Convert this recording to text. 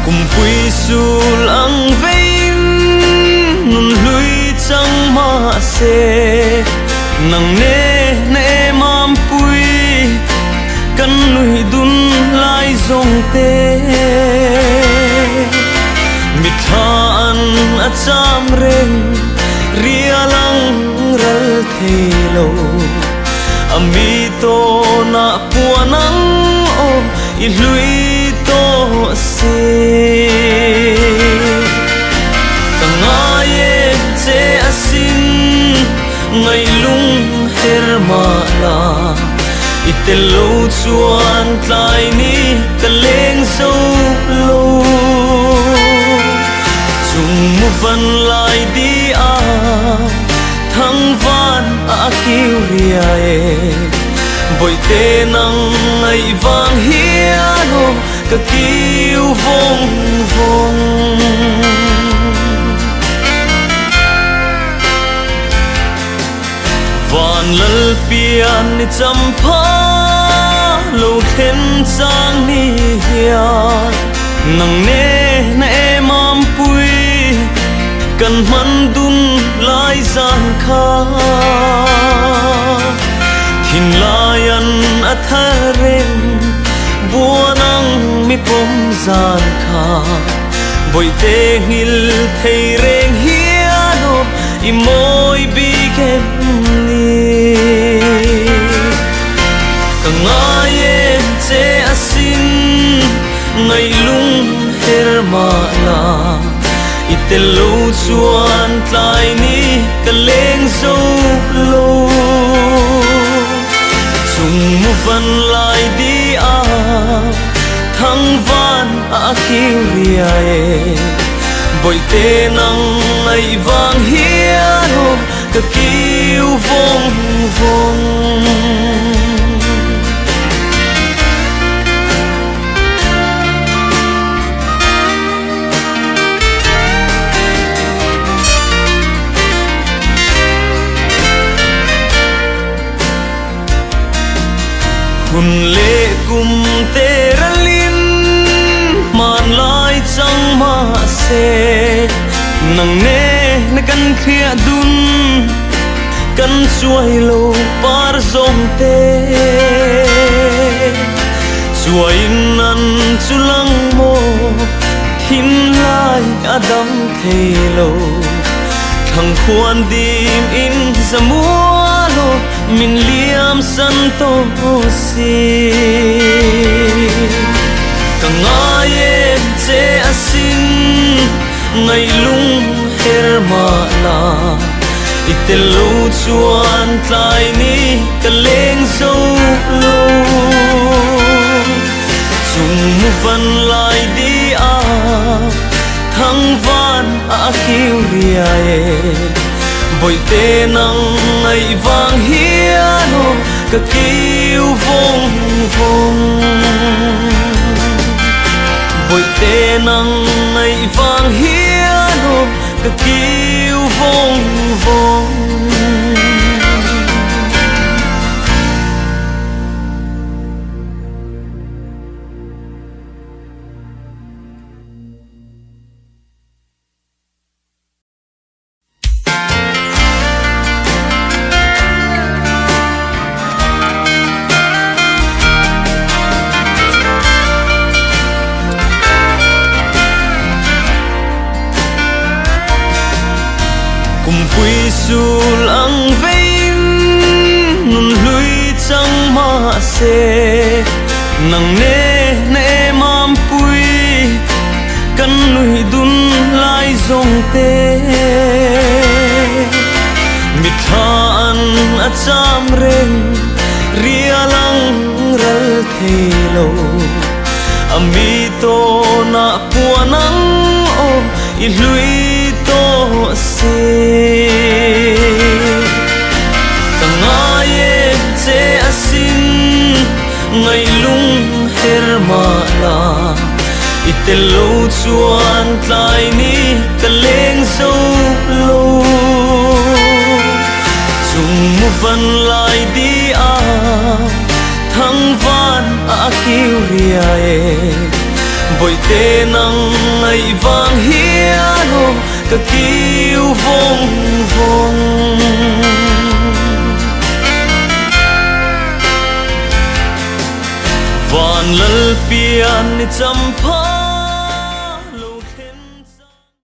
cùng quy sul ang vein nun lui chẳng mà se nang ne ne mam pui kan lui dun lai zong te mi than a cham reng ria lang ral thelo ami to na puanang o i lui to se kangaye che asin ngai lung her ma la itelo chuan tlai ni kaleng zo lo chung mu van lai di a thang van a kiu ria e boi te nang ngai vang hiano ka kiu vong vong van lal pian ni champa lo khen chang ni hian nang ne na em am pui kan man dun lai zan kha thin layan atharen buanang mi pom zan kha boi te hil thei reng hiano i moi bi kem ni kangaye che asin ngai lung her ma la itelo chuan tlai ni kaleng zo lo chung mu van lai di a thang van a kiu ria e boi te nang ngai vang hiano ka kiu vong vong hun le kum te ralin man lai chang ma se nang ne na kan khia dun kan chuai lo par zong te chuai nan chulang mo hin lai adam thelo thang khuan dim in zamualo min liam san to si kangaye che asin ngai lung her ma la itelo chuan tlai ni kaleng zo lo chung mu van lai di a thang van a kiu ria e boi te nang ngai vang hiano ka kiu vong vong boi te nang ngai vang hiano ka kiu vong vong cùng quy sul ang vein nun lui chẳng mà se nang ne ne mam pui kan lui dun lai zong te mi than a cham reng ria lang ral thelo ami to na puanang o i lui to se kangaye che asin ngai lung her ma la itelo chuan tlai ni kaleng zo lo chung mu van lai di a thang van a kiu ria e boi te nang ngày vàng hiến ô cả kiêu vong vong van lal pian chăm pha